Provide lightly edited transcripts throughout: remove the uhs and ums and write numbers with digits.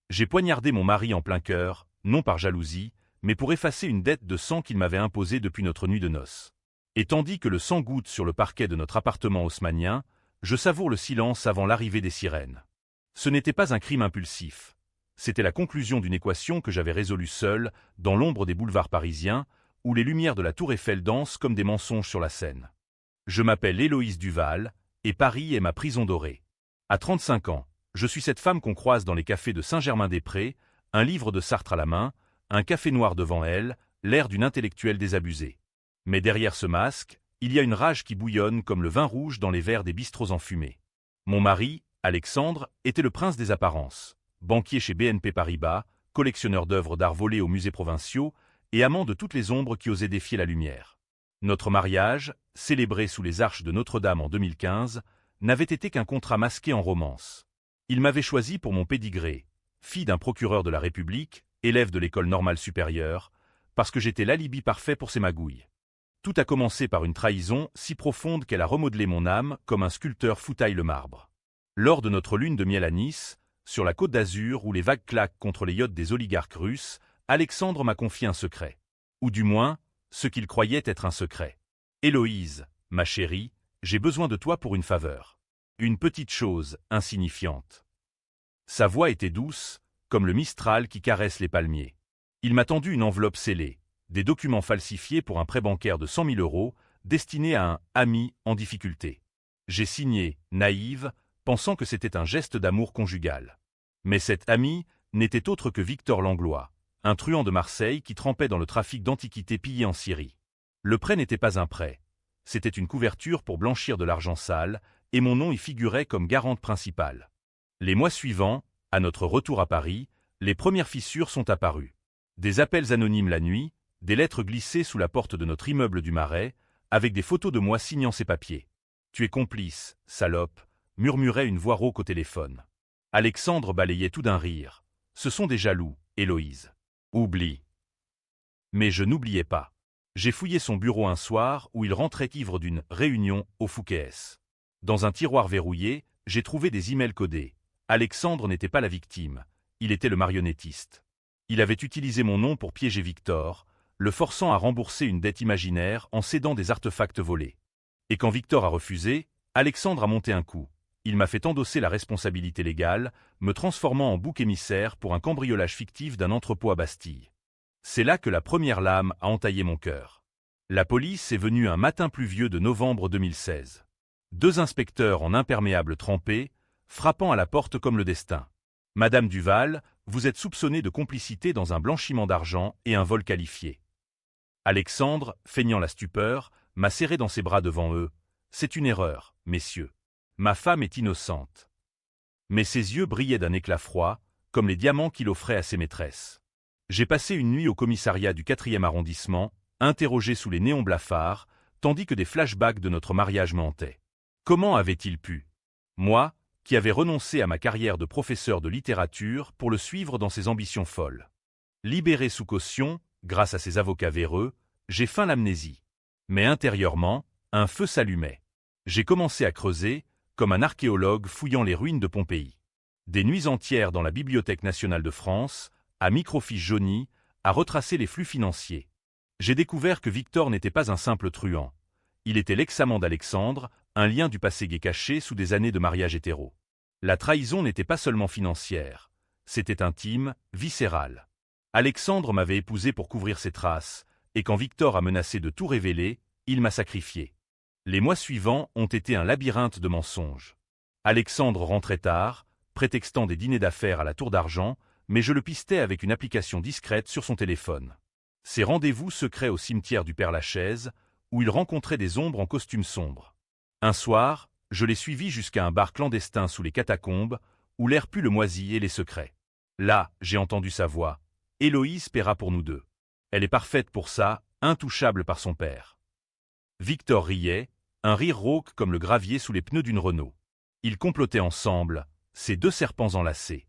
J'ai poignardé mon mari en plein cœur, non par jalousie, mais pour effacer une dette de sang qu'il m'avait imposée depuis notre nuit de noces. Et tandis que le sang goutte sur le parquet de notre appartement haussmannien, je savoure le silence avant l'arrivée des sirènes. Ce n'était pas un crime impulsif. C'était la conclusion d'une équation que j'avais résolue seul, dans l'ombre des boulevards parisiens, où les lumières de la Tour Eiffel dansent comme des mensonges sur la Seine. Je m'appelle Héloïse Duval, et Paris est ma prison dorée. À 35 ans, je suis cette femme qu'on croise dans les cafés de Saint-Germain-des-Prés, un livre de Sartre à la main, un café noir devant elle, l'air d'une intellectuelle désabusée. Mais derrière ce masque, il y a une rage qui bouillonne comme le vin rouge dans les verres des bistrots enfumés. Mon mari, Alexandre, était le prince des apparences, banquier chez BNP Paribas, collectionneur d'œuvres d'art volées aux musées provinciaux et amant de toutes les ombres qui osaient défier la lumière. Notre mariage, célébré sous les arches de Notre-Dame en 2015, n'avait été qu'un contrat masqué en romance. Il m'avait choisi pour mon pédigré, fille d'un procureur de la République, élève de l'école normale supérieure, parce que j'étais l'alibi parfait pour ses magouilles. Tout a commencé par une trahison si profonde qu'elle a remodelé mon âme comme un sculpteur foutaille le marbre. Lors de notre lune de miel à Nice, sur la côte d'Azur où les vagues claquent contre les yachts des oligarques russes, Alexandre m'a confié un secret. Ou du moins, ce qu'il croyait être un secret. Héloïse, ma chérie, j'ai besoin de toi pour une faveur. Une petite chose, insignifiante. Sa voix était douce, comme le mistral qui caresse les palmiers. Il m'a tendu une enveloppe scellée, des documents falsifiés pour un prêt bancaire de 100 000 euros, destiné à un « ami » en difficulté. J'ai signé, naïve, pensant que c'était un geste d'amour conjugal. Mais cet ami n'était autre que Victor Langlois, un truand de Marseille qui trempait dans le trafic d'antiquités pillées en Syrie. Le prêt n'était pas un prêt. C'était une couverture pour blanchir de l'argent sale, et mon nom y figurait comme garante principale. Les mois suivants, à notre retour à Paris, les premières fissures sont apparues. Des appels anonymes la nuit, des lettres glissées sous la porte de notre immeuble du Marais, avec des photos de moi signant ces papiers. « Tu es complice, salope », murmurait une voix rauque au téléphone. Alexandre balayait tout d'un rire. « Ce sont des jaloux, Héloïse. Oublie. » Mais je n'oubliais pas. J'ai fouillé son bureau un soir où il rentrait ivre d'une réunion au Fouquet's. Dans un tiroir verrouillé, j'ai trouvé des emails codés. Alexandre n'était pas la victime, il était le marionnettiste. Il avait utilisé mon nom pour piéger Victor, le forçant à rembourser une dette imaginaire en cédant des artefacts volés. Et quand Victor a refusé, Alexandre a monté un coup. Il m'a fait endosser la responsabilité légale, me transformant en bouc émissaire pour un cambriolage fictif d'un entrepôt à Bastille. C'est là que la première lame a entaillé mon cœur. La police est venue un matin pluvieux de novembre 2016. 2 inspecteurs en imperméable trempé, frappant à la porte comme le destin. « Madame Duval, vous êtes soupçonnée de complicité dans un blanchiment d'argent et un vol qualifié. » Alexandre, feignant la stupeur, m'a serré dans ses bras devant eux. « C'est une erreur, messieurs. Ma femme est innocente. » Mais ses yeux brillaient d'un éclat froid, comme les diamants qu'il offrait à ses maîtresses. J'ai passé une nuit au commissariat du 4e arrondissement, interrogé sous les néons blafards, tandis que des flashbacks de notre mariage me hantaient. Comment avait-il pu? Moi, qui avais renoncé à ma carrière de professeur de littérature pour le suivre dans ses ambitions folles. Libéré sous caution, grâce à ses avocats véreux, j'ai feint l'amnésie. Mais intérieurement, un feu s'allumait. J'ai commencé à creuser, comme un archéologue fouillant les ruines de Pompéi. Des nuits entières dans la Bibliothèque nationale de France, à microfiche jaunie, à retracer les flux financiers. J'ai découvert que Victor n'était pas un simple truand. Il était l'ex-amant d'Alexandre, un lien du passé gay caché sous des années de mariage hétéro. La trahison n'était pas seulement financière, c'était intime, viscéral. Alexandre m'avait épousé pour couvrir ses traces, et quand Victor a menacé de tout révéler, il m'a sacrifié. Les mois suivants ont été un labyrinthe de mensonges. Alexandre rentrait tard, prétextant des dîners d'affaires à la Tour d'Argent, mais je le pistais avec une application discrète sur son téléphone. Ses rendez-vous secrets au cimetière du Père-Lachaise, où il rencontrait des ombres en costume sombre. Un soir, je l'ai suivi jusqu'à un bar clandestin sous les catacombes, où l'air pue le moisi et les secrets. Là, j'ai entendu sa voix. Héloïse paiera pour nous deux. Elle est parfaite pour ça, intouchable par son père. Victor riait, un rire rauque comme le gravier sous les pneus d'une Renault. Ils complotaient ensemble, ces 2 serpents enlacés.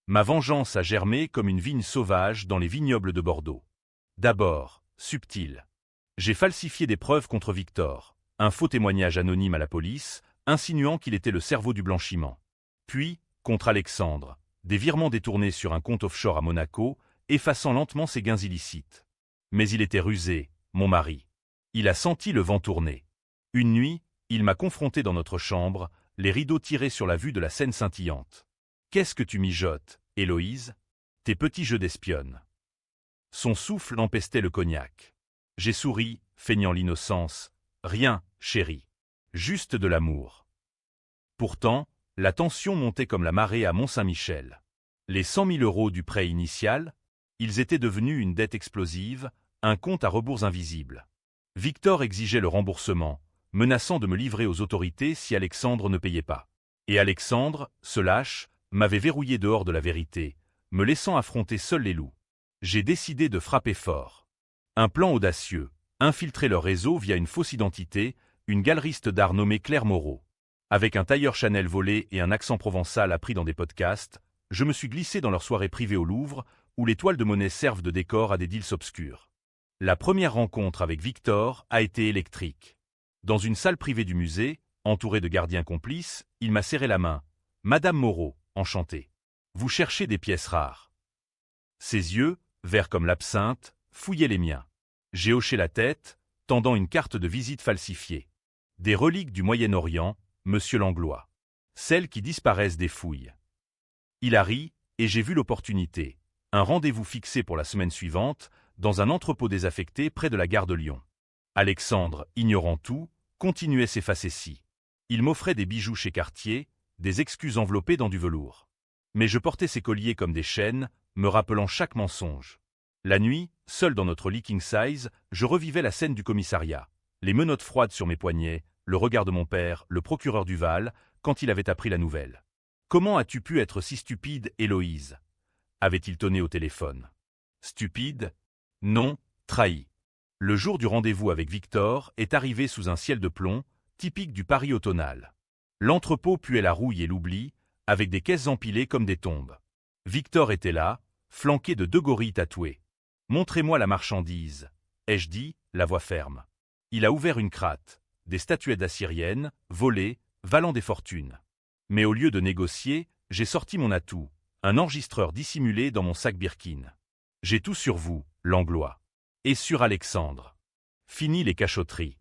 Ma vengeance a germé comme une vigne sauvage dans les vignobles de Bordeaux. D'abord, subtil. J'ai falsifié des preuves contre Victor, un faux témoignage anonyme à la police, insinuant qu'il était le cerveau du blanchiment. Puis, contre Alexandre, des virements détournés sur un compte offshore à Monaco, effaçant lentement ses gains illicites. Mais il était rusé, mon mari. Il a senti le vent tourner. Une nuit, il m'a confronté dans notre chambre, les rideaux tirés sur la vue de la Seine scintillante. « Qu'est-ce que tu mijotes, Héloïse ? Tes petits jeux d'espionne. » Son souffle empestait le cognac. J'ai souri, feignant l'innocence. « Rien, chérie. Juste de l'amour. » Pourtant, la tension montait comme la marée à Mont-Saint-Michel. Les 100 000 € du prêt initial, ils étaient devenus une dette explosive, un compte à rebours invisible. Victor exigeait le remboursement, menaçant de me livrer aux autorités si Alexandre ne payait pas. Et Alexandre, ce lâche, m'avait verrouillé dehors de la vérité, me laissant affronter seul les loups. J'ai décidé de frapper fort. Un plan audacieux, infiltrer leur réseau via une fausse identité, une galeriste d'art nommée Claire Moreau. Avec un tailleur Chanel volé et un accent provençal appris dans des podcasts, je me suis glissé dans leur soirée privée au Louvre, où les toiles de Monet servent de décor à des deals obscurs. La première rencontre avec Victor a été électrique. Dans une salle privée du musée, entouré de gardiens complices, il m'a serré la main. « Madame Moreau, enchantée. Vous cherchez des pièces rares. » Ses yeux, verts comme l'absinthe, fouillaient les miens. J'ai hoché la tête, tendant une carte de visite falsifiée. Des reliques du Moyen-Orient, Monsieur Langlois. Celles qui disparaissent des fouilles. Il a ri, et j'ai vu l'opportunité. Un rendez-vous fixé pour la semaine suivante, dans un entrepôt désaffecté près de la gare de Lyon. Alexandre, ignorant tout, continuait ses facéties. Il m'offrait des bijoux chez Cartier, des excuses enveloppées dans du velours. Mais je portais ses colliers comme des chaînes, me rappelant chaque mensonge. La nuit, seul dans notre lit king size, je revivais la scène du commissariat. Les menottes froides sur mes poignets, le regard de mon père, le procureur Duval, quand il avait appris la nouvelle. « Comment as-tu pu être si stupide, Héloïse » avait-il tonné au téléphone. Stupide ? Non, trahi. Le jour du rendez-vous avec Victor est arrivé sous un ciel de plomb, typique du Paris automnal. L'entrepôt puait la rouille et l'oubli, avec des caisses empilées comme des tombes. Victor était là, flanqué de 2 gorilles tatoués. « Montrez-moi la marchandise » ai-je dit, la voix ferme. Il a ouvert une cratte, des statuettes assyriennes, volées, valant des fortunes. Mais au lieu de négocier, j'ai sorti mon atout, un enregistreur dissimulé dans mon sac Birkin. J'ai tout sur vous, Langlois. Et sur Alexandre. Fini les cachotteries.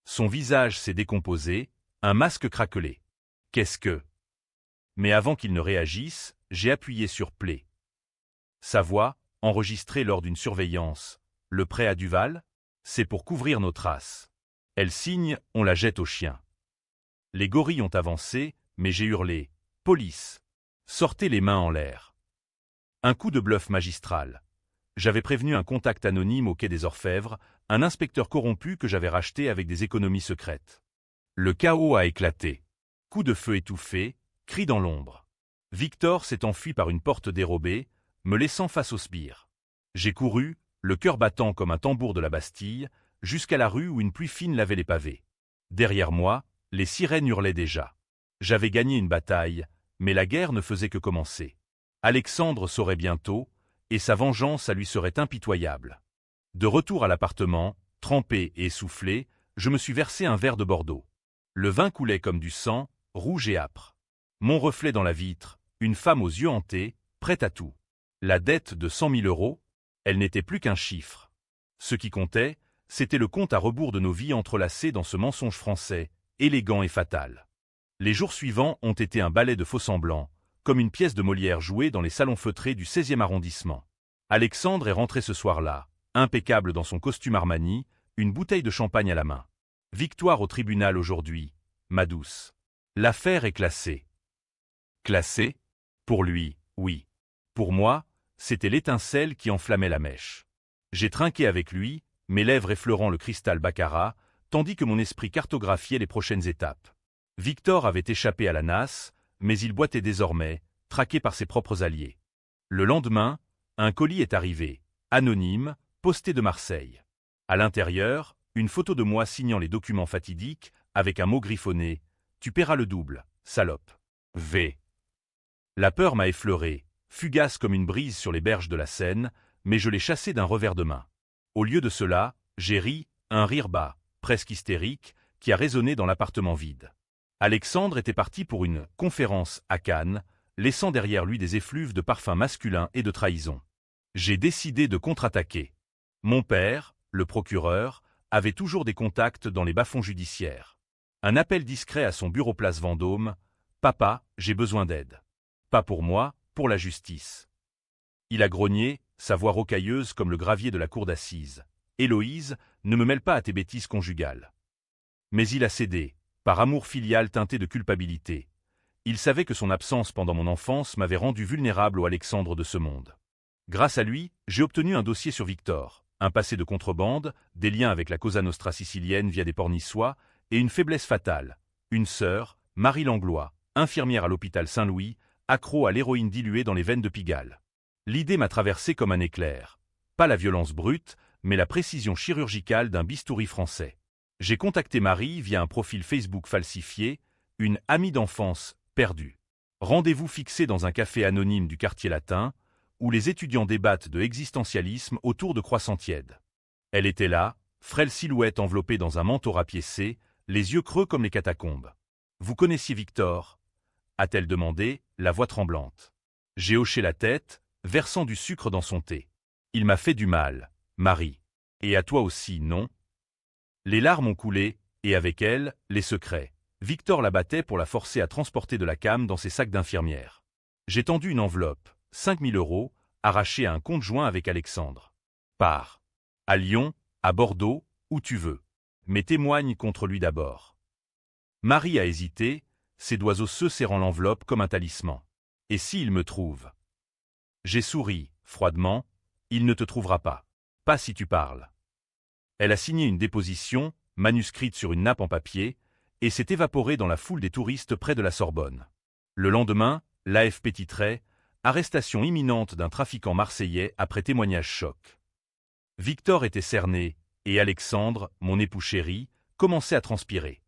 Son visage s'est décomposé, un masque craquelé. Qu'est-ce que... Mais avant qu'il ne réagisse, j'ai appuyé sur play. Sa voix, enregistrée lors d'une surveillance. Le prêt à Duval, c'est pour couvrir nos traces. Elle signe, on la jette au chien. Les gorilles ont avancé, mais j'ai hurlé. Police! Sortez les mains en l'air. Un coup de bluff magistral. J'avais prévenu un contact anonyme au quai des Orfèvres, un inspecteur corrompu que j'avais racheté avec des économies secrètes. Le chaos a éclaté. Coup de feu étouffé, cri dans l'ombre. Victor s'est enfui par une porte dérobée, me laissant face au sbire. J'ai couru, le cœur battant comme un tambour de la Bastille, jusqu'à la rue où une pluie fine lavait les pavés. Derrière moi, les sirènes hurlaient déjà. J'avais gagné une bataille, mais la guerre ne faisait que commencer. Alexandre saurait bientôt, et sa vengeance lui serait impitoyable. De retour à l'appartement, trempé et essoufflé, je me suis versé un verre de Bordeaux. Le vin coulait comme du sang, rouge et âpre. Mon reflet dans la vitre, une femme aux yeux hantés, prête à tout. La dette de 100 000 €, elle n'était plus qu'un chiffre. Ce qui comptait, c'était le compte à rebours de nos vies entrelacées dans ce mensonge français, élégant et fatal. Les jours suivants ont été un ballet de faux-semblants, comme une pièce de Molière jouée dans les salons feutrés du 16e arrondissement. Alexandre est rentré ce soir-là, impeccable dans son costume Armani, une bouteille de champagne à la main. Victoire au tribunal aujourd'hui, ma douce. L'affaire est classée. Classée ? Pour lui, oui. Pour moi, c'était l'étincelle qui enflammait la mèche. J'ai trinqué avec lui, mes lèvres effleurant le cristal baccarat, tandis que mon esprit cartographiait les prochaines étapes. Victor avait échappé à la nasse, mais il boitait désormais, traqué par ses propres alliés. Le lendemain, un colis est arrivé, anonyme, posté de Marseille. À l'intérieur, une photo de moi signant les documents fatidiques, avec un mot griffonné « Tu paieras le double, salope. V ». La peur m'a effleuré, fugace comme une brise sur les berges de la Seine, mais je l'ai chassée d'un revers de main. Au lieu de cela, j'ai ri, un rire bas, presque hystérique, qui a résonné dans l'appartement vide. Alexandre était parti pour une conférence à Cannes, laissant derrière lui des effluves de parfums masculins et de trahison. J'ai décidé de contre-attaquer. Mon père, le procureur, avait toujours des contacts dans les bas-fonds judiciaires. Un appel discret à son bureau place Vendôme. « Papa, j'ai besoin d'aide. » Pas pour moi, pour la justice. Il a grogné, sa voix rocailleuse comme le gravier de la cour d'assises. « Héloïse, ne me mêle pas à tes bêtises conjugales. » Mais il a cédé, par amour filial teinté de culpabilité. Il savait que son absence pendant mon enfance m'avait rendu vulnérable au Alexandre de ce monde. Grâce à lui, j'ai obtenu un dossier sur Victor, un passé de contrebande, des liens avec la Cosa Nostra sicilienne via des ports niçois, et une faiblesse fatale. Une sœur, Marie Langlois, infirmière à l'hôpital Saint-Louis, accro à l'héroïne diluée dans les veines de Pigalle. L'idée m'a traversé comme un éclair. Pas la violence brute, mais la précision chirurgicale d'un bistouri français. J'ai contacté Marie via un profil Facebook falsifié, une amie d'enfance perdue. Rendez-vous fixé dans un café anonyme du quartier latin, où les étudiants débattent de existentialisme autour de croissants tièdes. Elle était là, frêle silhouette enveloppée dans un manteau rapiécé, les yeux creux comme les catacombes. « Vous connaissiez Victor ?» a-t-elle demandé, la voix tremblante. J'ai hoché la tête, versant du sucre dans son thé. « Il m'a fait du mal, Marie. Et à toi aussi, non ?» Les larmes ont coulé, et avec elles, les secrets. Victor la battait pour la forcer à transporter de la cam dans ses sacs d'infirmière. J'ai tendu une enveloppe, 5 000 €, arrachée à un compte joint avec Alexandre. Pars. À Lyon, à Bordeaux, où tu veux. Mais témoigne contre lui d'abord. Marie a hésité, ses doigts osseux serrant l'enveloppe comme un talisman. Et s'il me trouve? J'ai souri, froidement. Il ne te trouvera pas. Pas si tu parles. Elle a signé une déposition, manuscrite sur une nappe en papier, et s'est évaporée dans la foule des touristes près de la Sorbonne. Le lendemain, l'AFP titrait « Arrestation imminente d'un trafiquant marseillais après témoignage choc ». Victor était cerné, et Alexandre, mon époux chéri, commençait à transpirer.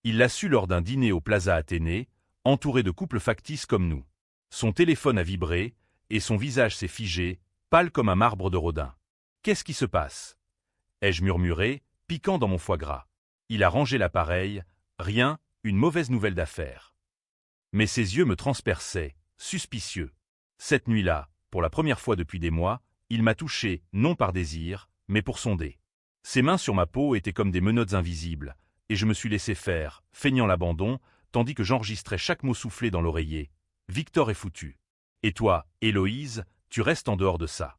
Il l'a su lors d'un dîner au Plaza Athénée, entouré de couples factices comme nous. Son téléphone a vibré, et son visage s'est figé, pâle comme un marbre de Rodin. « Qu'est-ce qui se passe ?» ai-je murmuré, piquant dans mon foie gras. Il a rangé l'appareil. Rien, une mauvaise nouvelle d'affaires. Mais ses yeux me transperçaient, suspicieux. Cette nuit-là, pour la première fois depuis des mois, il m'a touché, non par désir, mais pour sonder. Ses mains sur ma peau étaient comme des menottes invisibles, et je me suis laissé faire, feignant l'abandon, tandis que j'enregistrais chaque mot soufflé dans l'oreiller. Victor est foutu. Et toi, Héloïse, tu restes en dehors de ça.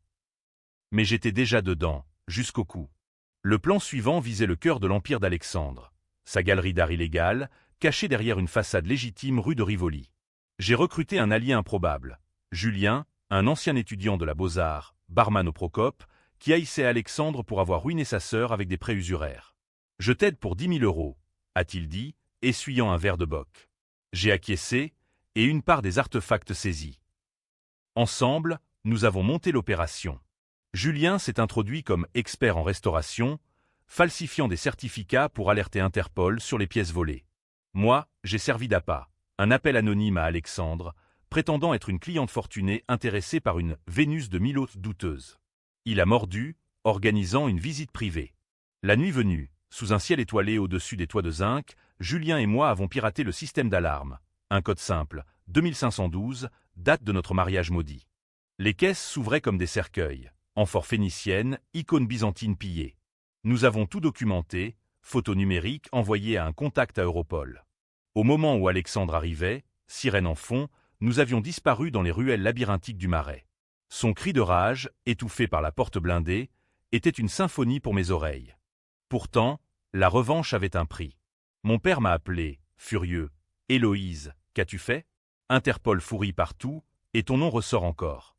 Mais j'étais déjà dedans, jusqu'au cou. Le plan suivant visait le cœur de l'empire d'Alexandre. Sa galerie d'art illégale, cachée derrière une façade légitime rue de Rivoli. J'ai recruté un allié improbable. Julien, un ancien étudiant de la Beaux-Arts, barman au Procope, qui haïssait Alexandre pour avoir ruiné sa sœur avec des prêts usuraires. « Je t'aide pour 10 000 €, a-t-il dit, essuyant un verre de bock. J'ai acquiescé, et une part des artefacts saisis. Ensemble, nous avons monté l'opération. Julien s'est introduit comme expert en restauration, falsifiant des certificats pour alerter Interpol sur les pièces volées. Moi, j'ai servi d'appât, un appel anonyme à Alexandre, prétendant être une cliente fortunée intéressée par une Vénus de Milo douteuse. Il a mordu, organisant une visite privée. La nuit venue, sous un ciel étoilé au-dessus des toits de zinc, Julien et moi avons piraté le système d'alarme. Un code simple, 2512, date de notre mariage maudit. Les caisses s'ouvraient comme des cercueils. Amphore phénicienne, icône byzantine pillée. Nous avons tout documenté, photos numériques envoyées à un contact à Europol. Au moment où Alexandre arrivait, sirène en fond, nous avions disparu dans les ruelles labyrinthiques du Marais. Son cri de rage, étouffé par la porte blindée, était une symphonie pour mes oreilles. Pourtant, la revanche avait un prix. Mon père m'a appelé, furieux. « Héloïse, qu'as-tu fait ? Interpol fourit partout, et ton nom ressort encore. »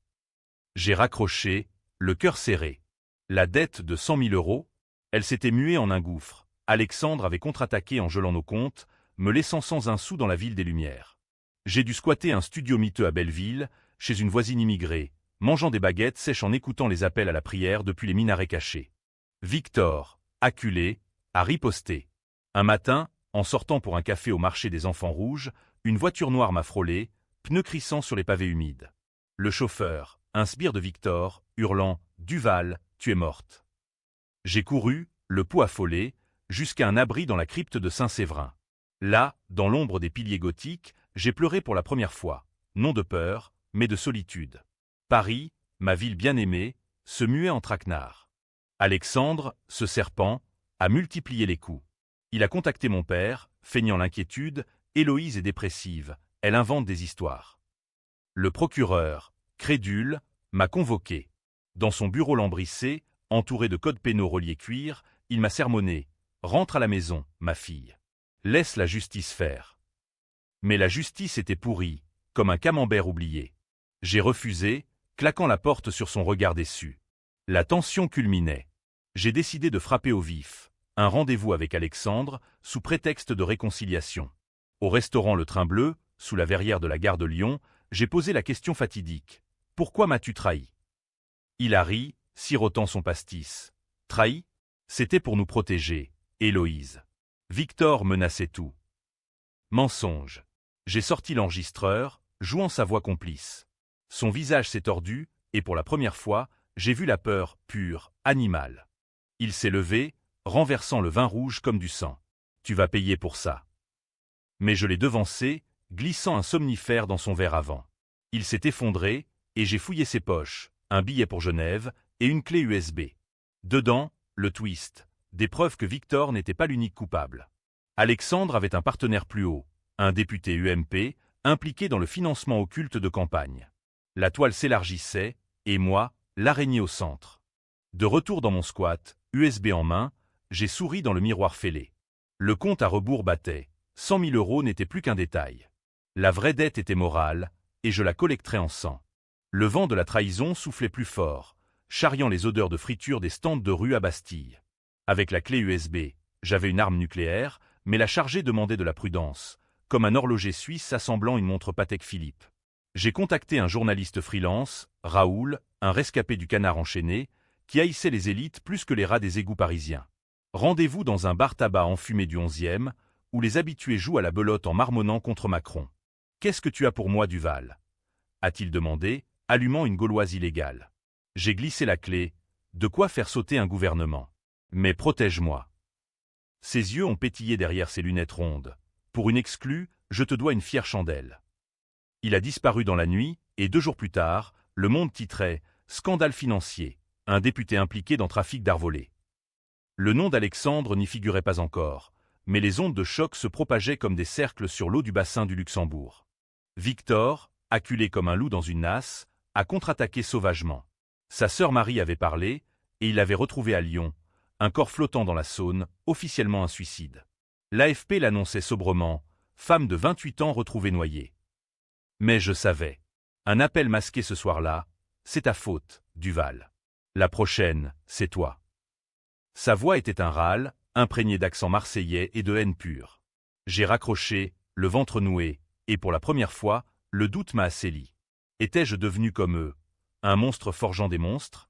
J'ai raccroché, le cœur serré. La dette de 100 000 €, elle s'était muée en un gouffre. Alexandre avait contre-attaqué en gelant nos comptes, me laissant sans un sou dans la ville des Lumières. J'ai dû squatter un studio miteux à Belleville, chez une voisine immigrée, mangeant des baguettes sèches en écoutant les appels à la prière depuis les minarets cachés. Victor, acculé, a riposté. Un matin, en sortant pour un café au marché des Enfants Rouges, une voiture noire m'a frôlé, pneus crissant sur les pavés humides. Le chauffeur, un sbire de Victor, hurlant « Duval, tu es morte ». J'ai couru, le pouls affolé, jusqu'à un abri dans la crypte de Saint-Séverin. Là, dans l'ombre des piliers gothiques, j'ai pleuré pour la première fois. non de peur, mais de solitude. Paris, ma ville bien-aimée, se muait en traquenard. Alexandre, ce serpent, a multiplié les coups. Il a contacté mon père, feignant l'inquiétude. Héloïse est dépressive, elle invente des histoires. Le procureur, crédule, m'a convoqué. Dans son bureau lambrissé, entouré de codes pénaux reliés cuir, il m'a sermonné. Rentre à la maison, ma fille. Laisse la justice faire. Mais la justice était pourrie, comme un camembert oublié. J'ai refusé, claquant la porte sur son regard déçu. La tension culminait. J'ai décidé de frapper au vif. Un rendez-vous avec Alexandre, sous prétexte de réconciliation. Au restaurant Le Train Bleu, sous la verrière de la gare de Lyon, j'ai posé la question fatidique. Pourquoi m'as-tu trahi? Il a ri, sirotant son pastis. Trahi? C'était pour nous protéger, Héloïse. Victor menaçait tout. Mensonge. J'ai sorti l'enregistreur, jouant sa voix complice. Son visage s'est tordu, et pour la première fois, j'ai vu la peur pure, animale. Il s'est levé, renversant le vin rouge comme du sang. Tu vas payer pour ça. Mais je l'ai devancé, glissant un somnifère dans son verre avant. Il s'est effondré, et j'ai fouillé ses poches, un billet pour Genève et une clé USB. Dedans, le twist, des preuves que Victor n'était pas l'unique coupable. Alexandre avait un partenaire plus haut, un député UMP, impliqué dans le financement occulte de campagne. La toile s'élargissait, et moi, l'araignée au centre. De retour dans mon squat, USB en main, j'ai souri dans le miroir fêlé. Le compte à rebours battait. 100 000 € n'était plus qu'un détail. La vraie dette était morale, et je la collecterais en sang. Le vent de la trahison soufflait plus fort, charriant les odeurs de friture des stands de rue à Bastille. Avec la clé USB, j'avais une arme nucléaire, mais la charger demandait de la prudence, comme un horloger suisse assemblant une montre Patek Philippe. J'ai contacté un journaliste freelance, Raoul, un rescapé du Canard enchaîné, qui haïssait les élites plus que les rats des égouts parisiens. Rendez-vous dans un bar-tabac enfumé du 11e, où les habitués jouent à la belote en marmonnant contre Macron. « Qu'est-ce que tu as pour moi, Duval » a-t-il demandé, allumant une gauloise illégale. J'ai glissé la clé. De quoi faire sauter un gouvernement. Mais protège-moi. Ses yeux ont pétillé derrière ses lunettes rondes. Pour une exclue, je te dois une fière chandelle. Il a disparu dans la nuit, et 2 jours plus tard, Le Monde titrait « Scandale financier, un député impliqué dans trafic d'art volé ». Le nom d'Alexandre n'y figurait pas encore, mais les ondes de choc se propageaient comme des cercles sur l'eau du bassin du Luxembourg. Victor, acculé comme un loup dans une nasse, a contre-attaqué sauvagement. Sa sœur Marie avait parlé, et il l'avait retrouvé à Lyon, un corps flottant dans la Saône, officiellement un suicide. L'AFP l'annonçait sobrement, femme de 28 ans retrouvée noyée. Mais je savais. Un appel masqué ce soir-là, c'est ta faute, Duval. La prochaine, c'est toi. Sa voix était un râle, imprégné d'accent marseillais et de haine pure. J'ai raccroché, le ventre noué, et pour la première fois, le doute m'a assailli. Étais-je devenu comme eux, un monstre forgeant des monstres?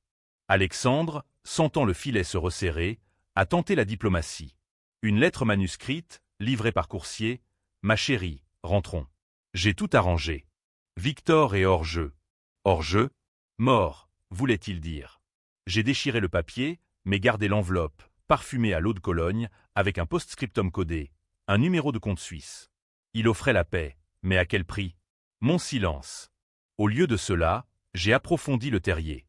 Alexandre, sentant le filet se resserrer, a tenté la diplomatie. Une lettre manuscrite, livrée par coursier, « Ma chérie, rentrons. J'ai tout arrangé. Victor est hors jeu. Hors jeu? Mort, voulait-il dire. J'ai déchiré le papier, mais gardé l'enveloppe, parfumée à l'eau de Cologne, avec un post-scriptum codé, un numéro de compte suisse. Il offrait la paix, mais à quel prix? Mon silence. Au lieu de cela, j'ai approfondi le terrier.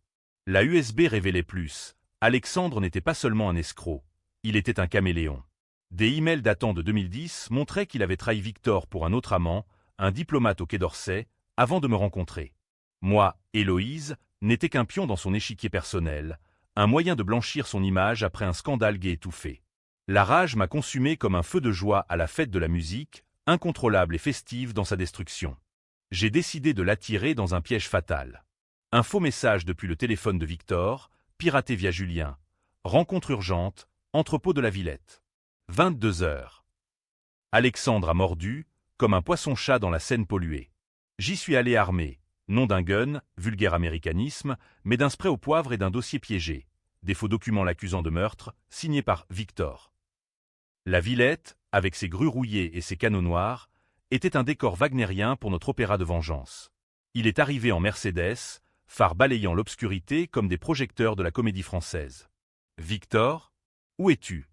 La USB révélait plus. Alexandre n'était pas seulement un escroc, il était un caméléon. Des emails datant de 2010 montraient qu'il avait trahi Victor pour un autre amant, un diplomate au Quai d'Orsay, avant de me rencontrer. Moi, Héloïse, n'étais qu'un pion dans son échiquier personnel, un moyen de blanchir son image après un scandale gai étouffé. La rage m'a consumé comme un feu de joie à la fête de la musique, incontrôlable et festive dans sa destruction. J'ai décidé de l'attirer dans un piège fatal. Un faux message depuis le téléphone de Victor, piraté via Julien. Rencontre urgente, entrepôt de la Villette. 22 heures. Alexandre a mordu, comme un poisson-chat dans la Seine polluée. J'y suis allé armé, non d'un gun, vulgaire américanisme, mais d'un spray au poivre et d'un dossier piégé, des faux documents l'accusant de meurtre, signés par Victor. La Villette, avec ses grues rouillées et ses canaux noirs, était un décor wagnérien pour notre opéra de vengeance. Il est arrivé en Mercedes, phare balayant l'obscurité comme des projecteurs de la Comédie Française. « Victor, où es-tu »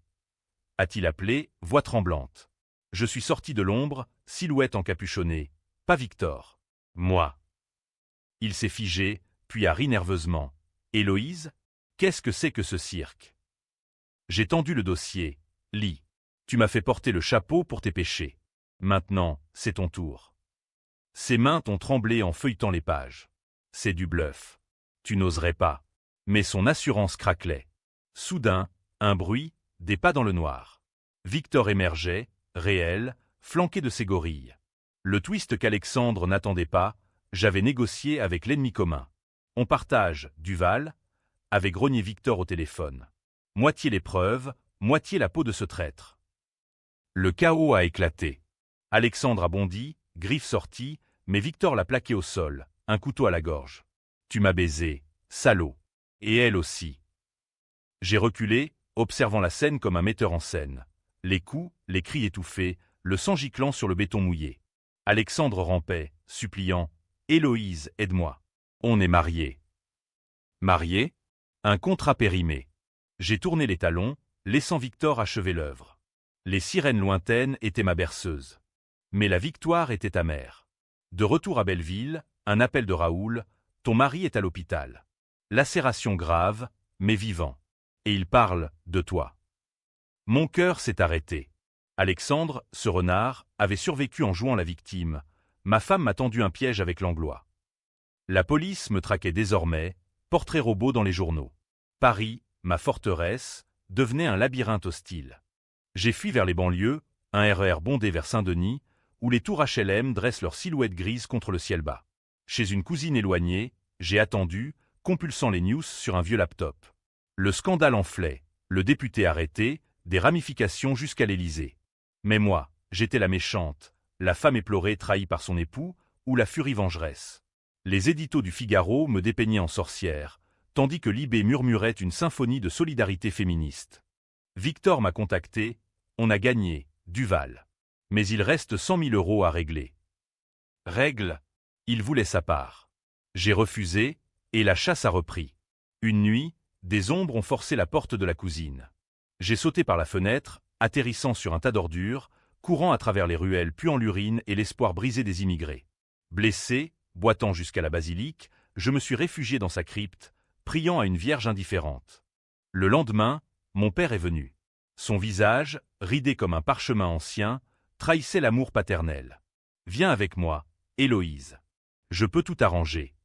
a-t-il appelé, voix tremblante. Je suis sorti de l'ombre, silhouette encapuchonnée. Pas Victor. Moi. Il s'est figé, puis a ri nerveusement. Héloïse, qu'est-ce que c'est que ce cirque? J'ai tendu le dossier. Lis. Tu m'as fait porter le chapeau pour tes péchés. Maintenant, c'est ton tour. Ses mains ont tremblé en feuilletant les pages. C'est du bluff. Tu n'oserais pas. Mais son assurance craquelait. Soudain, un bruit, des pas dans le noir. Victor émergeait, réel, flanqué de ses gorilles. Le twist qu'Alexandre n'attendait pas, j'avais négocié avec l'ennemi commun. On partage, Duval, avait grogné Victor au téléphone. Moitié les preuves, moitié la peau de ce traître. Le chaos a éclaté. Alexandre a bondi, griffe sortie, mais Victor l'a plaqué au sol, un couteau à la gorge. Tu m'as baisé, salaud. Et elle aussi. J'ai reculé, observant la scène comme un metteur en scène. Les coups, les cris étouffés, le sang giclant sur le béton mouillé. Alexandre rampait, suppliant. « Héloïse, aide-moi. On est mariés. » Mariés? Un contrat périmé. J'ai tourné les talons, laissant Victor achever l'œuvre. Les sirènes lointaines étaient ma berceuse. Mais la victoire était amère. De retour à Belleville, un appel de Raoul. « Ton mari est à l'hôpital. Lacération grave, mais vivant. Et il parle de toi. » Mon cœur s'est arrêté. Alexandre, ce renard, avait survécu en jouant la victime. Ma femme m'a tendu un piège avec l'Anglois. La police me traquait désormais, portrait robot dans les journaux. Paris, ma forteresse, devenait un labyrinthe hostile. J'ai fui vers les banlieues, un RER bondé vers Saint-Denis, où les tours HLM dressent leurs silhouettes grises contre le ciel bas. Chez une cousine éloignée, j'ai attendu, compulsant les news sur un vieux laptop. Le scandale enflait, le député arrêté, des ramifications jusqu'à l'Élysée. Mais moi, j'étais la méchante, la femme éplorée trahie par son époux, ou la furie vengeresse. Les éditos du Figaro me dépeignaient en sorcière, tandis que Libé murmurait une symphonie de solidarité féministe. Victor m'a contacté, on a gagné, Duval. Mais il reste 100 000 € à régler. Règle, il voulait sa part. J'ai refusé, et la chasse a repris. Une nuit, des ombres ont forcé la porte de la cousine. J'ai sauté par la fenêtre, atterrissant sur un tas d'ordures, courant à travers les ruelles puant l'urine et l'espoir brisé des immigrés. Blessé, boitant jusqu'à la basilique, je me suis réfugié dans sa crypte, priant à une vierge indifférente. Le lendemain, mon père est venu. Son visage, ridé comme un parchemin ancien, trahissait l'amour paternel. « Viens avec moi, Héloïse. Je peux tout arranger. »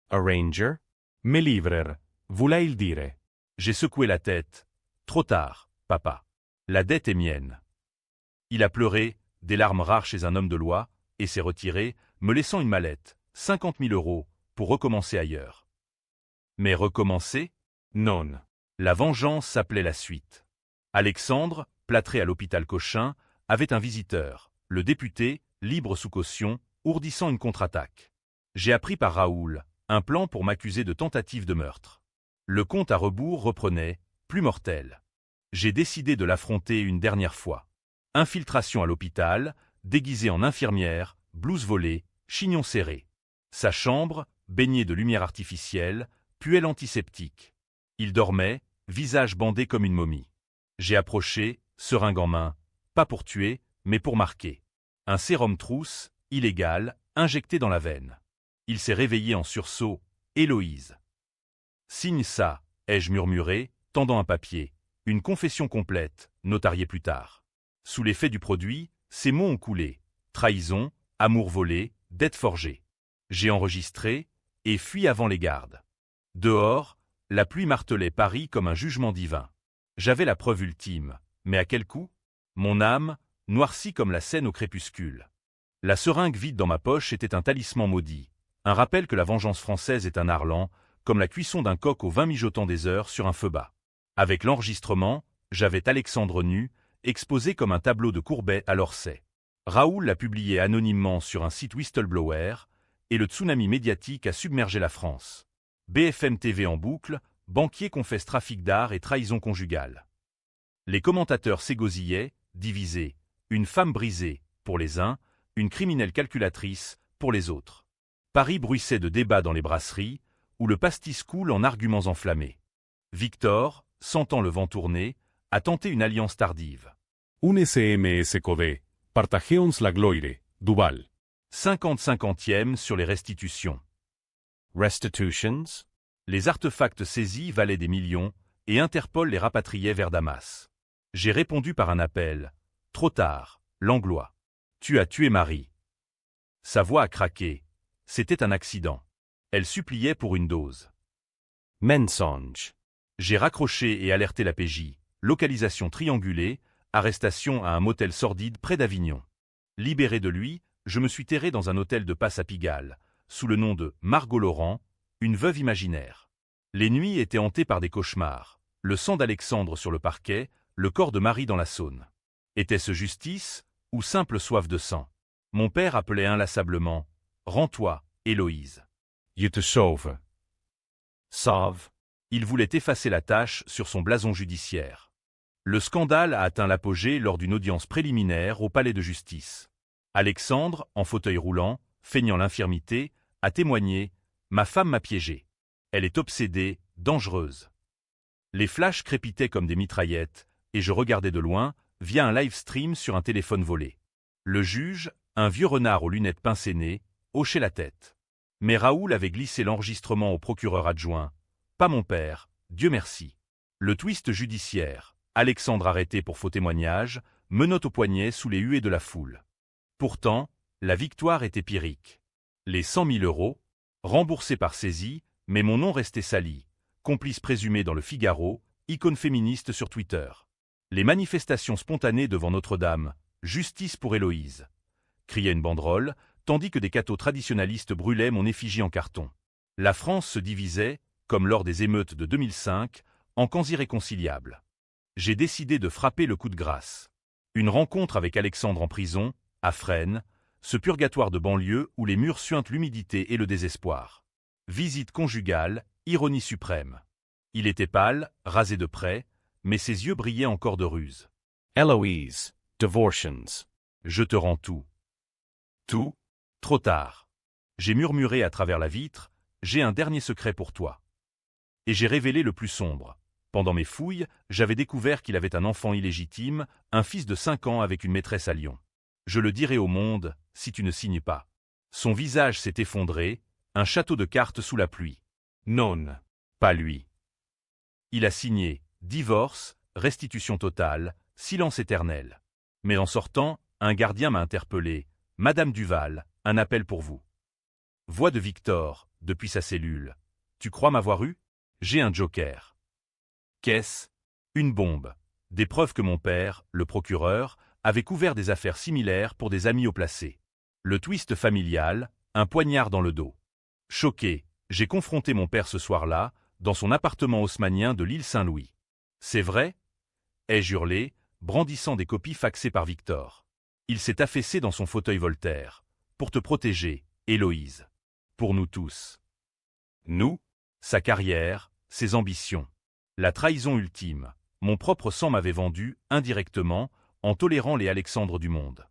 Arranger? Me livrer, voulait-il dire. J'ai secoué la tête. Trop tard, papa. La dette est mienne. Il a pleuré, des larmes rares chez un homme de loi, et s'est retiré, me laissant une mallette, 50 000 €, pour recommencer ailleurs. Mais recommencer? Non. La vengeance s'appelait la suite. Alexandre, plâtré à l'hôpital Cochin, avait un visiteur, le député, libre sous caution, ourdissant une contre-attaque. J'ai appris par Raoul un plan pour m'accuser de tentative de meurtre. Le compte à rebours reprenait, plus mortel. J'ai décidé de l'affronter une dernière fois. Infiltration à l'hôpital, déguisé en infirmière, blouse volée, chignon serré. Sa chambre, baignée de lumière artificielle, puait l'antiseptique. Il dormait, visage bandé comme une momie. J'ai approché, seringue en main, pas pour tuer, mais pour marquer. Un sérum trousse, illégal, injecté dans la veine. Il s'est réveillé en sursaut. Héloïse. Signe ça, ai-je murmuré, tendant un papier. Une confession complète, notariée plus tard. Sous l'effet du produit, ces mots ont coulé. Trahison, amour volé, dette forgée. J'ai enregistré, et fui avant les gardes. Dehors, la pluie martelait Paris comme un jugement divin. J'avais la preuve ultime, mais à quel coût? Mon âme, noircie comme la Seine au crépuscule. La seringue vide dans ma poche était un talisman maudit, un rappel que la vengeance française est un art lent, comme la cuisson d'un coq au vin mijotant des heures sur un feu bas. Avec l'enregistrement, j'avais Alexandre nu, exposé comme un tableau de Courbet à l'Orsay. Raoul l'a publié anonymement sur un site whistleblower, et le tsunami médiatique a submergé la France. BFM TV en boucle, banquier confesse trafic d'art et trahison conjugale. Les commentateurs s'égosillaient, divisés. Une femme brisée, pour les uns, une criminelle calculatrice, pour les autres. Paris bruissait de débats dans les brasseries, où le pastis coule en arguments enflammés. Victor, sentant le vent tourner, a tenté une alliance tardive. Un SMS code, partageons la gloire, Duval. 50/50e sur les restitutions. Restitutions? Les artefacts saisis valaient des millions, et Interpol les rapatriait vers Damas. J'ai répondu par un appel. Trop tard, Langlois. Tu as tué Marie. Sa voix a craqué. C'était un accident. Elle suppliait pour une dose. Mensonge. J'ai raccroché et alerté la PJ. Localisation triangulée, arrestation à un motel sordide près d'Avignon. Libéré de lui, je me suis terré dans un hôtel de passe à Pigalle, sous le nom de Margot Laurent, une veuve imaginaire. Les nuits étaient hantées par des cauchemars. Le sang d'Alexandre sur le parquet, le corps de Marie dans la Saône. Était-ce justice ou simple soif de sang? Mon père appelait inlassablement « Rends-toi, Héloïse ». You te sauve. Sauve. Il voulait effacer la tâche sur son blason judiciaire. Le scandale a atteint l'apogée lors d'une audience préliminaire au palais de justice. Alexandre, en fauteuil roulant, feignant l'infirmité, a témoigné « Ma femme m'a piégé. Elle est obsédée, dangereuse ». Les flashs crépitaient comme des mitraillettes, et je regardais de loin, via un live stream sur un téléphone volé. Le juge, un vieux renard aux lunettes pincénées, hochait la tête. Mais Raoul avait glissé l'enregistrement au procureur adjoint. Pas mon père, Dieu merci. Le twist judiciaire, Alexandre arrêté pour faux témoignage, menotte au poignet sous les huées de la foule. Pourtant, la victoire était pyrrhique. Les 100 000 euros, remboursés par saisie, mais mon nom restait sali, complice présumé dans le Figaro, icône féministe sur Twitter. Les manifestations spontanées devant Notre-Dame, justice pour Héloïse, criait une banderole, tandis que des cathos traditionalistes brûlaient mon effigie en carton. La France se divisait, comme lors des émeutes de 2005, en camps irréconciliables. J'ai décidé de frapper le coup de grâce. Une rencontre avec Alexandre en prison, à Fresnes, ce purgatoire de banlieue où les murs suintent l'humidité et le désespoir. Visite conjugale, ironie suprême. Il était pâle, rasé de près, mais ses yeux brillaient encore de ruse. Héloïse, Divortions. Je te rends tout. Tout? Trop tard. J'ai murmuré à travers la vitre, j'ai un dernier secret pour toi. Et j'ai révélé le plus sombre. Pendant mes fouilles, j'avais découvert qu'il avait un enfant illégitime, un fils de 5 ans avec une maîtresse à Lyon. Je le dirai au monde, si tu ne signes pas. Son visage s'est effondré, un château de cartes sous la pluie. Non. Pas lui. Il a signé, divorce, restitution totale, silence éternel. Mais en sortant, un gardien m'a interpellé. Madame Duval, un appel pour vous. Voix de Victor, depuis sa cellule. Tu crois m'avoir eu? J'ai un joker. Qu'est-ce? Une bombe. Des preuves que mon père, le procureur, avait couvert des affaires similaires pour des amis haut placés. Le twist familial, un poignard dans le dos. Choqué, j'ai confronté mon père ce soir-là, dans son appartement haussmannien de l'île Saint-Louis. C'est vrai? Ai-je hurlé, brandissant des copies faxées par Victor. Il s'est affaissé dans son fauteuil Voltaire. Pour te protéger, Héloïse. Pour nous tous. Nous? Sa carrière, ses ambitions. La trahison ultime. Mon propre sang m'avait vendu, indirectement, en tolérant les Alexandres du monde.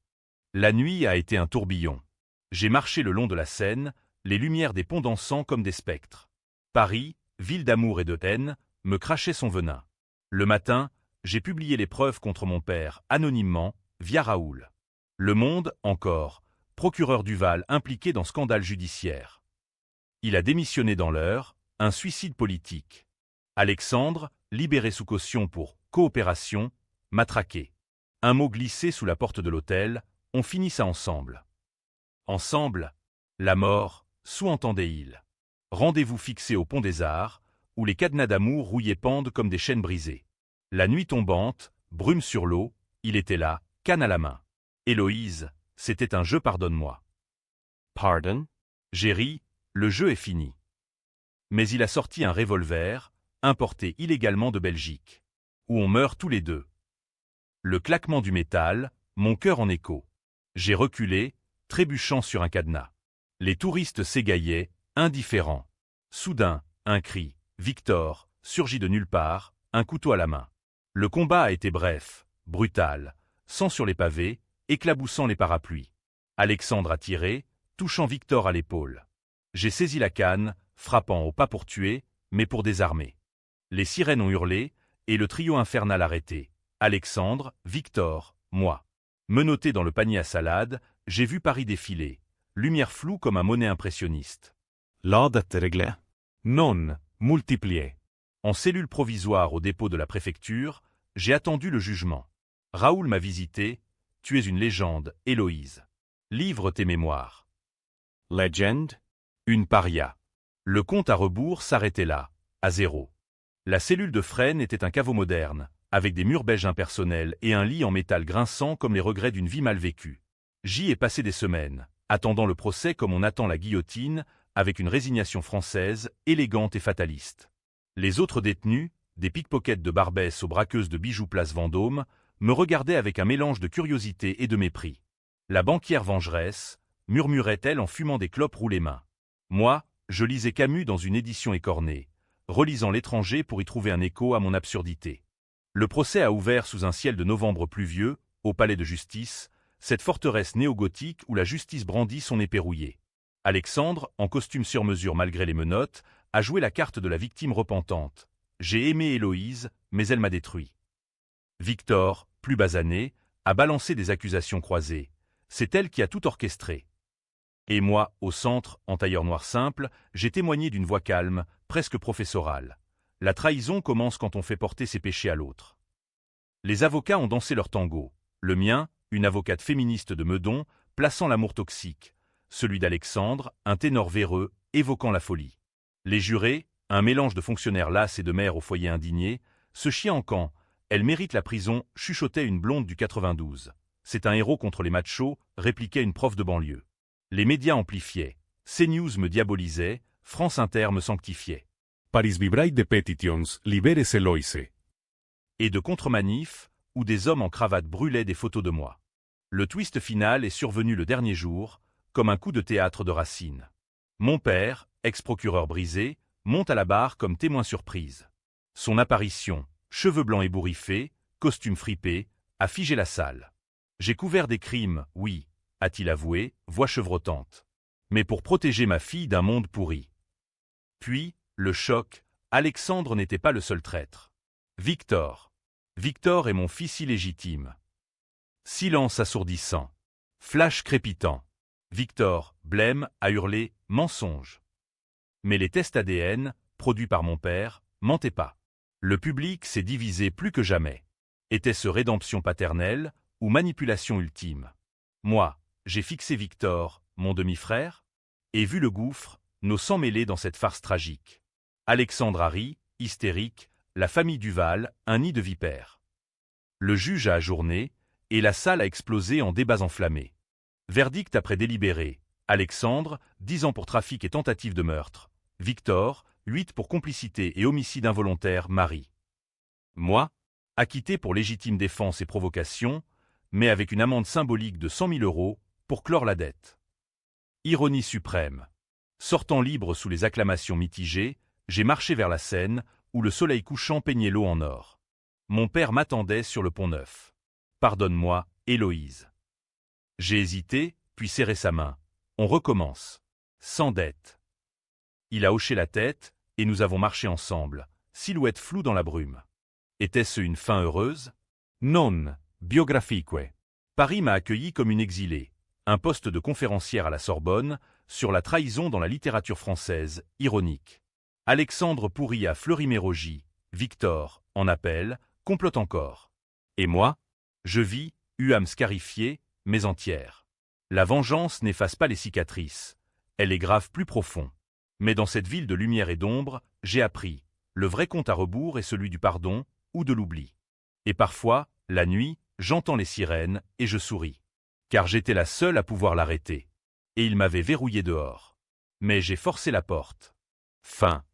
La nuit a été un tourbillon. J'ai marché le long de la Seine, les lumières des ponts dansant comme des spectres. Paris, ville d'amour et de haine, me crachait son venin. Le matin, j'ai publié les preuves contre mon père, anonymement, via Raoul. Le Monde, encore, procureur Duval impliqué dans scandale judiciaire. Il a démissionné dans l'heure, un suicide politique. Alexandre, libéré sous caution pour coopération, matraqué. Un mot glissé sous la porte de l'hôtel, on finit ça ensemble. Ensemble, la mort, sous-entendait-il. Rendez-vous fixé au Pont des Arts, où les cadenas d'amour rouillés pendent comme des chaînes brisées. La nuit tombante, brume sur l'eau, il était là, canne à la main. Héloïse, c'était un jeu, pardonne-moi. Pardon? J'ai ri, le jeu est fini. Mais il a sorti un revolver, importé illégalement de Belgique. Où on meurt tous les deux. Le claquement du métal, mon cœur en écho. J'ai reculé, trébuchant sur un cadenas. Les touristes s'égaillaient, indifférents. Soudain, un cri, Victor, surgit de nulle part, un couteau à la main. Le combat a été bref, brutal, sang sur les pavés, éclaboussant les parapluies. Alexandre a tiré, touchant Victor à l'épaule. J'ai saisi la canne, frappant au pas pour tuer, mais pour désarmer. Les sirènes ont hurlé, et le trio infernal arrêté. Alexandre, Victor, moi. Menotté dans le panier à salade, j'ai vu Paris défiler. lumière floue comme un monet impressionniste. Lådet regle. Non multiplier. En cellule provisoire au dépôt de la préfecture, j'ai attendu le jugement. Raoul m'a visité. Tu es une légende, Héloïse. Livre tes mémoires. Legend. Une paria. Le compte à rebours s'arrêtait là, à 0. La cellule de Fresnes était un caveau moderne, avec des murs beiges impersonnels et un lit en métal grinçant comme les regrets d'une vie mal vécue. J'y ai passé des semaines, attendant le procès comme on attend la guillotine, avec une résignation française, élégante et fataliste. Les autres détenus, des pickpockets de Barbès aux braqueuses de bijoux place Vendôme, me regardaient avec un mélange de curiosité et de mépris. La banquière vengeresse, murmurait-elle en fumant des clopes roulées mains. Moi, je lisais Camus dans une édition écornée, relisant L'étranger pour y trouver un écho à mon absurdité. Le procès a ouvert sous un ciel de novembre pluvieux, au palais de justice, cette forteresse néo-gothique où la justice brandit son épée rouillée. Alexandre, en costume sur mesure malgré les menottes, a joué la carte de la victime repentante. J'ai aimé Héloïse, mais elle m'a détruit. Victor, plus basané, a balancé des accusations croisées. C'est elle qui a tout orchestré. Et moi, au centre, en tailleur noir simple, j'ai témoigné d'une voix calme, presque professorale. La trahison commence quand on fait porter ses péchés à l'autre. Les avocats ont dansé leur tango. Le mien, une avocate féministe de Meudon, plaçant l'amour toxique. Celui d'Alexandre, un ténor véreux, évoquant la folie. Les jurés, un mélange de fonctionnaires lasses et de mères au foyer indigné, ce chien en camp, elle mérite la prison, chuchotait une blonde du 92. C'est un héros contre les machos, répliquait une prof de banlieue. Les médias amplifiaient. CNews me diabolisait, France Inter me sanctifiait. Paris vibrai de petitions, liberes Eloise. Et de contre-manifs, où des hommes en cravate brûlaient des photos de moi. Le twist final est survenu le dernier jour, comme un coup de théâtre de Racine. Mon père, ex-procureur brisé, monte à la barre comme témoin surprise. Son apparition, cheveux blancs ébouriffés, costume fripé, a figé la salle. J'ai couvert des crimes, oui, a-t-il avoué, voix chevrotante. Mais pour protéger ma fille d'un monde pourri. Puis, le choc, Alexandre n'était pas le seul traître. Victor. Victor est mon fils illégitime. Silence assourdissant. Flash crépitant. Victor, blême, a hurlé « mensonge ». Mais les tests ADN, produits par mon père, mentaient pas. Le public s'est divisé plus que jamais. Était-ce rédemption paternelle ou manipulation ultime? Moi, j'ai fixé Victor, mon demi-frère, et vu le gouffre, nos sangs mêlés dans cette farce tragique. Alexandre a ri, hystérique, la famille Duval, un nid de vipères. Le juge a ajourné, et la salle a explosé en débats enflammés. Verdict après délibéré. Alexandre, 10 ans pour trafic et tentative de meurtre. Victor, 8 pour complicité et homicide involontaire, Marie. Moi, acquitté pour légitime défense et provocation, mais avec une amende symbolique de 100 000 € pour clore la dette. Ironie suprême. Sortant libre sous les acclamations mitigées, j'ai marché vers la Seine, où le soleil couchant peignait l'eau en or. Mon père m'attendait sur le pont-Neuf. Pardonne-moi, Héloïse. J'ai hésité, puis serré sa main. On recommence. Sans dette. Il a hoché la tête, et nous avons marché ensemble, silhouette floue dans la brume. Était-ce une fin heureuse? Non, biographique. Paris m'a accueilli comme une exilée. Un poste de conférencière à la Sorbonne, sur la trahison dans la littérature française, ironique. Alexandre pourri à Fleury-Mérogis, Victor, en appel, complote encore. Et moi? Je vis, âme scarifiée, mais entière. La vengeance n'efface pas les cicatrices. Elle est grave plus profond. Mais dans cette ville de lumière et d'ombre, j'ai appris. Le vrai compte à rebours est celui du pardon ou de l'oubli. Et parfois, la nuit, j'entends les sirènes et je souris. Car j'étais la seule à pouvoir l'arrêter. Et il m'avait verrouillé dehors. Mais j'ai forcé la porte. Fin.